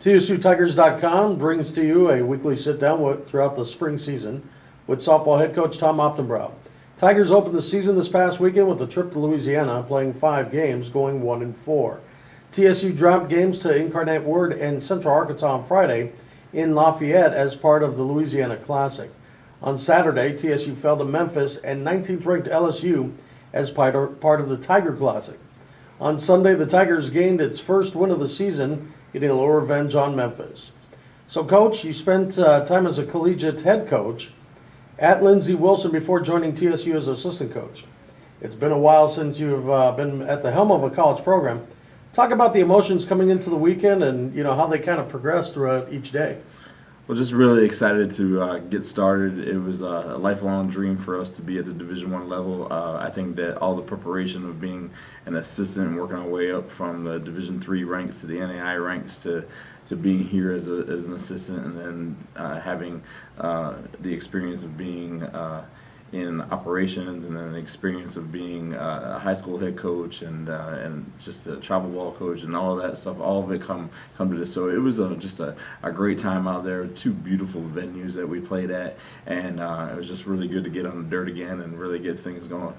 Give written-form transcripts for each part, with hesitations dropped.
TSUTigers.com brings to you a weekly sit-down throughout the spring season with softball head coach Tom Opdenbrouw. Tigers opened the season this past weekend with a trip to Louisiana, playing 5 games, going 1-4. TSU dropped games to Incarnate Word and Central Arkansas on Friday in Lafayette as part of the Louisiana Classic. On Saturday, TSU fell to Memphis and 19th-ranked LSU as part of the Tiger Classic. On Sunday, the Tigers gained its first win of the season, getting a little revenge on Memphis. So, Coach, you spent time as a collegiate head coach at Lindsey Wilson before joining TSU as assistant coach. It's been a while since you've been at the helm of a college program. Talk about the emotions coming into the weekend and how they kind of progress throughout each day. Well, just really excited to get started. It was a lifelong dream for us to be at the Division I level. I think that all the preparation of being an assistant and working our way up from the Division III ranks to the NAI ranks to being here as an assistant, and then having the experience of being in operations, and then the experience of being a high school head coach and just a travel ball coach and all of that stuff, all of it come to this. So it was just a great time out there. 2 beautiful venues that we played at, and it was just really good to get on the dirt again and really get things going.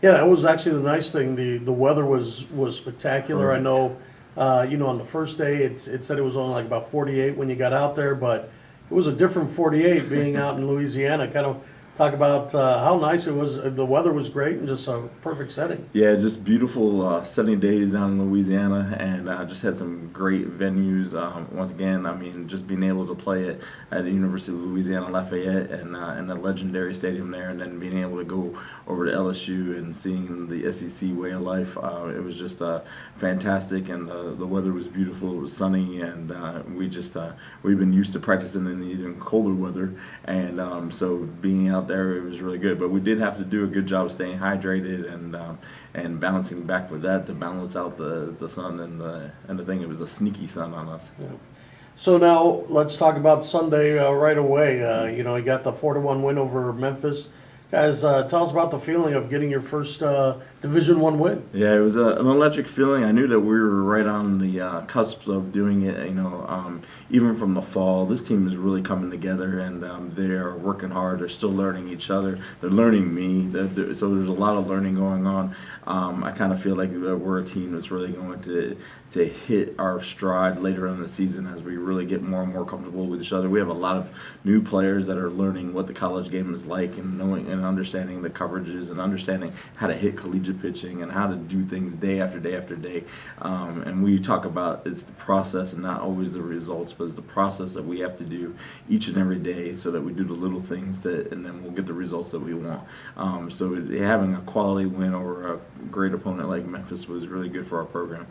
Yeah, that was actually the nice thing. The weather was spectacular. Perfect. I know, on the first day it said it was only like about 48 when you got out there, but it was a different 48 being out in Louisiana. Kind of talk about how nice it was. The weather was great and just a perfect setting. Yeah, just beautiful sunny days down in Louisiana, and just had some great venues. Once again, I mean, just being able to play at the University of Louisiana Lafayette and the legendary stadium there, and then being able to go over to LSU and seeing the SEC way of life. It was just fantastic, and the weather was beautiful. It was sunny, and we've been used to practicing in even colder weather, and so being out there, it was really good. But we did have to do a good job of staying hydrated and bouncing back with that to balance out the sun and the thing. It was a sneaky sun on us. Yeah. So now let's talk about Sunday right away. You got the 4-1 win over Memphis. Guys, tell us about the feeling of getting your first Division I win. Yeah, it was an electric feeling. I knew that we were right on the cusp of doing it. Even from the fall, this team is really coming together, and they are working hard. They're still learning each other. They're learning me. So there's a lot of learning going on. I kind of feel like we're a team that's really going to hit our stride later in the season as we really get more and more comfortable with each other. We have a lot of new players that are learning what the college game is like, and knowing and understanding the coverages and understanding how to hit collegiate pitching and how to do things day after day after day. And we talk about it's the process and not always the results, but it's the process that we have to do each and every day so that we do the little things and then we'll get the results that we want. So having a quality win over a great opponent like Memphis was really good for our program.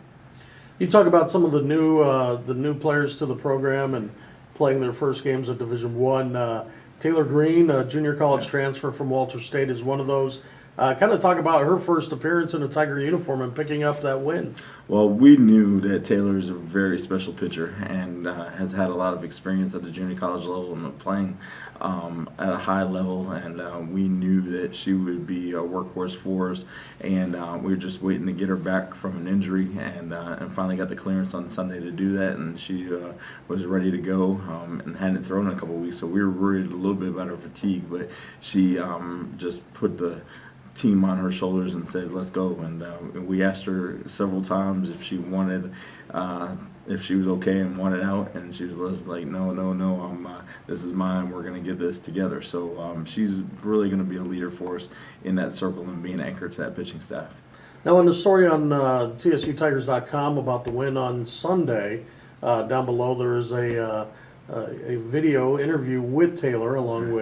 You talk about some of the new players to the program and playing their first games of Division I. Taylor Green, a junior college transfer from Walter State, is one of those. Kind of talk about her first appearance in a Tiger uniform and picking up that win. Well, we knew that Taylor is a very special pitcher and has had a lot of experience at the junior college level and playing at a high level, and we knew that she would be a workhorse for us, and we were just waiting to get her back from an injury, and finally got the clearance on Sunday to do that, and she was ready to go and hadn't thrown in a couple of weeks, so we were worried a little bit about her fatigue, but she just put the team on her shoulders and said, let's go. And we asked her several times if she wanted, if she was okay and wanted out, and she was like, no, this is mine, we're going to get this together. So she's really going to be a leader for us in that circle and being an anchor to that pitching staff. Now, in the story on TSUTigers.com about the win on Sunday, down below there is a video interview with Taylor along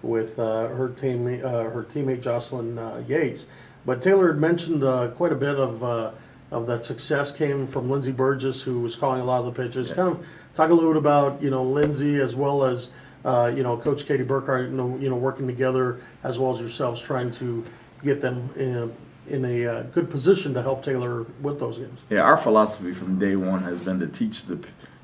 with her teammate Jocelyn Yates. But Taylor had mentioned quite a bit of that success came from Lindsey Burgess, who was calling a lot of the pitches. Yes. Kind of talk a little bit about Lindsey as well as Coach Katie Burkhart, working together as well as yourselves trying to get them in a good position to help Taylor with those games. Yeah, our philosophy from day one has been to teach the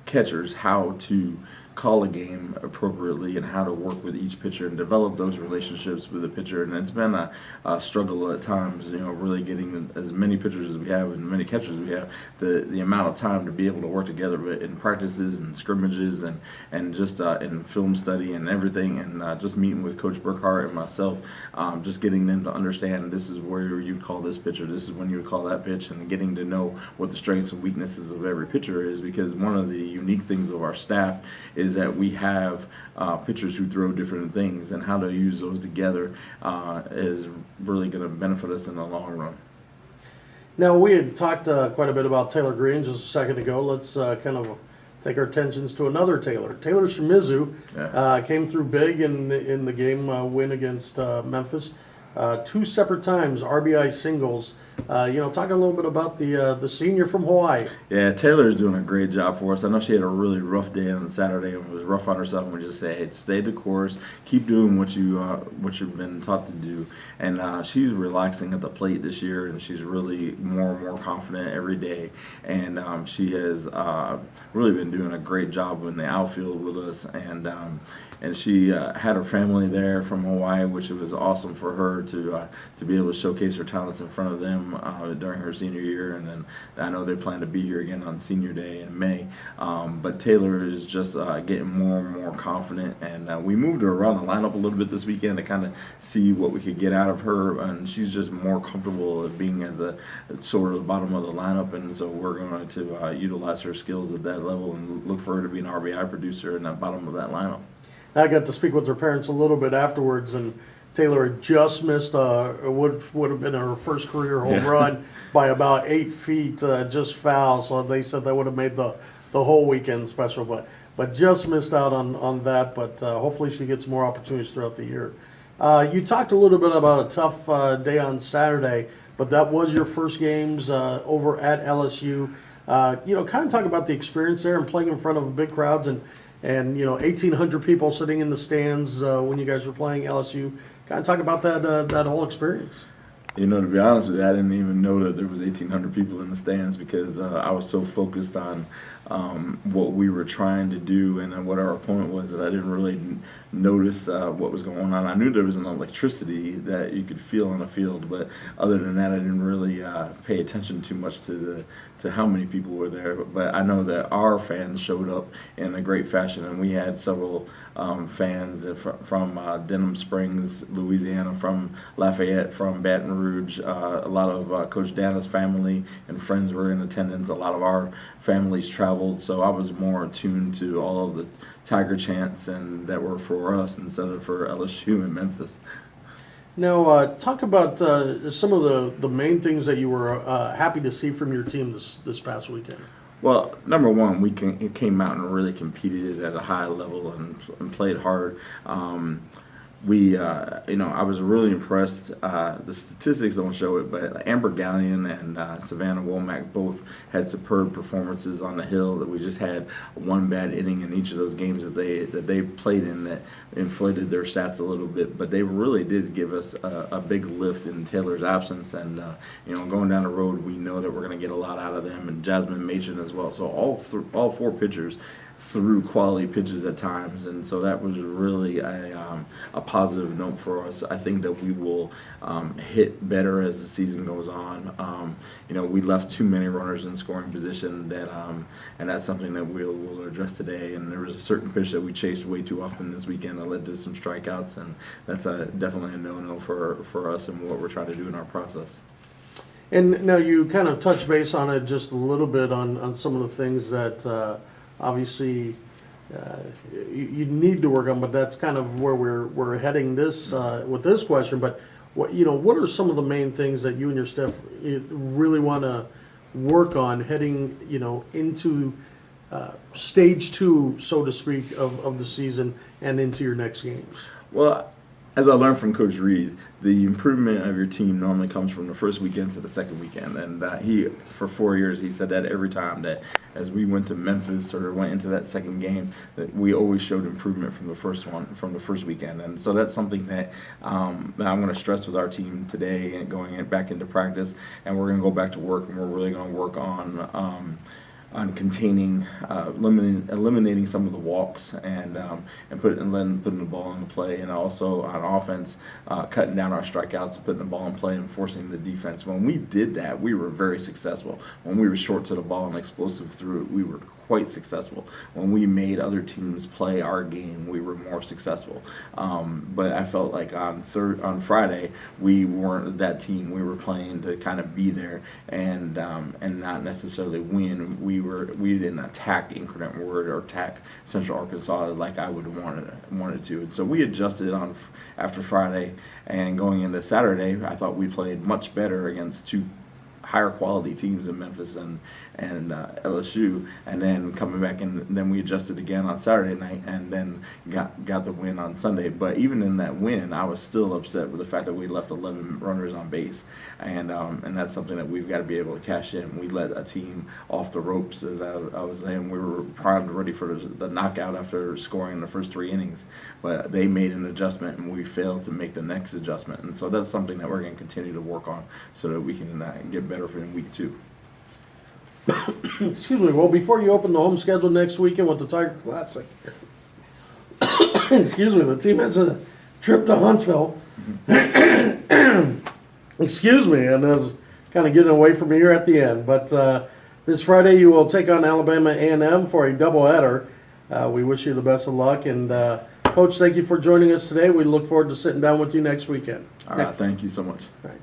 catchers how to call a game appropriately and how to work with each pitcher and develop those relationships with the pitcher. And it's been a struggle at times, really getting as many pitchers as we have and many catchers as we have, the amount of time to be able to work together. But in practices and scrimmages and just in film study and everything, and just meeting with Coach Burkhart and myself, just getting them to understand this is where you'd call this pitcher, this is when you would call that pitch, and getting to know what the strengths and weaknesses of every pitcher is, because one of the unique things of our staff is that we have pitchers who throw different things, and how to use those together is really going to benefit us in the long run. Now, we had talked quite a bit about Taylor Green just a second ago. Let's kind of take our attentions to another Taylor. Taylor Shimizu came through big in the game win against Memphis. 2 separate times, RBI singles. Talking a little bit about the senior from Hawaii. Yeah, Taylor's doing a great job for us. I know she had a really rough day on Saturday and was rough on herself, and we just say, hey, stay the course, keep doing what you've been taught to do. And she's relaxing at the plate this year, and she's really more and more confident every day. And she has really been doing a great job in the outfield with us. And she had her family there from Hawaii, which was awesome for her to be able to showcase her talents in front of them during her senior year. And then I know they plan to be here again on Senior Day in May. But Taylor is just getting more and more confident, and we moved her around the lineup a little bit this weekend to kind of see what we could get out of her, and she's just more comfortable at being at the sort of the bottom of the lineup, and so we're going to utilize her skills at that level and look for her to be an RBI producer in that bottom of that lineup. I got to speak with her parents a little bit afterwards, and Taylor had just missed would have been her first career home run by about 8 feet, just foul. So they said that would have made the whole weekend special, but just missed out on that. But hopefully she gets more opportunities throughout the year. You talked a little bit about a tough day on Saturday, but that was your first games over at LSU. Kind of talk about the experience there and playing in front of big crowds and 1,800 people sitting in the stands when you guys were playing LSU. Kind of talk about that whole experience. To be honest with you, I didn't even know that there was 1,800 people in the stands, because I was so focused on what we were trying to do and what our opponent was that I didn't really notice what was going on. I knew there was an electricity that you could feel on the field, but other than that, I didn't really pay attention too much to how many people were there. But I know that our fans showed up in a great fashion, and we had several fans from Denham Springs, Louisiana, from Lafayette, from Baton Rouge. A lot of Coach Dana's family and friends were in attendance. A lot of our families traveled, so I was more attuned to all of the Tiger chants and that were for us instead of for LSU and Memphis. Now, talk about some of the main things that you were happy to see from your team this past weekend. Well, number one, we came out and really competed at a high level and played hard. I was really impressed. The statistics don't show it, but Amber Gallion and Savannah Womack both had superb performances on the hill. That we just had one bad inning in each of those games that they played in that inflated their stats a little bit. But they really did give us a big lift in Taylor's absence. And going down the road, we know that we're going to get a lot out of them, and Jasmine Machen as well. So all 4 pitchers threw quality pitches at times, and so that was really a positive note for us. I think that we will hit better as the season goes on. We left too many runners in scoring position, and that's something that we'll address today. And there was a certain pitch that we chased way too often this weekend that led to some strikeouts, and that's definitely a no-no for us and what we're trying to do in our process. And now you kind of touched base on it just a little bit on some of the things that obviously you need to work on, but that's kind of where we're heading this with this question. But what are some of the main things that you and your staff really want to work on heading into stage 2, so to speak, of the season and into your next games? Well, as I learned from Coach Reed, the improvement of your team normally comes from the first weekend to the second weekend. And for 4 years, he said that every time that as we went to Memphis or went into that second game, that we always showed improvement from the first weekend. And so that's something that I'm going to stress with our team today and back into practice. And we're going to go back to work, and we're really going to work on containing, eliminating some of the walks and putting the ball into play, and also on offense, cutting down our strikeouts and putting the ball in play and forcing the defense. When we did that, we were very successful. When we were short to the ball and explosive through it, we were quite successful. When we made other teams play our game, we were more successful. But I felt like on Friday, we weren't that team. We were playing to kind of be there and not necessarily win. We didn't attack Incarnate Word or attack Central Arkansas like I would wanted to. And so we adjusted after Friday, and going into Saturday, I thought we played much better against two higher quality teams in Memphis and LSU, and then coming back, and then we adjusted again on Saturday night, and then got the win on Sunday. But even in that win, I was still upset with the fact that we left 11 runners on base, and that's something that we've got to be able to cash in. We let a team off the ropes, as I was saying. We were primed, ready for the knockout after scoring in the first 3 innings, but they made an adjustment, and we failed to make the next adjustment. And so that's something that we're going to continue to work on so that we can get better for in week 2. Excuse me. Well, before you open the home schedule next weekend with the Tiger Classic, excuse me, the team has a trip to Huntsville. Excuse me, and I was kind of getting away from here at the end. But this Friday you will take on Alabama A&M for a doubleheader. We wish you the best of luck, and Coach, thank you for joining us today. We look forward to sitting down with you next weekend. All right, thank you so much. All right.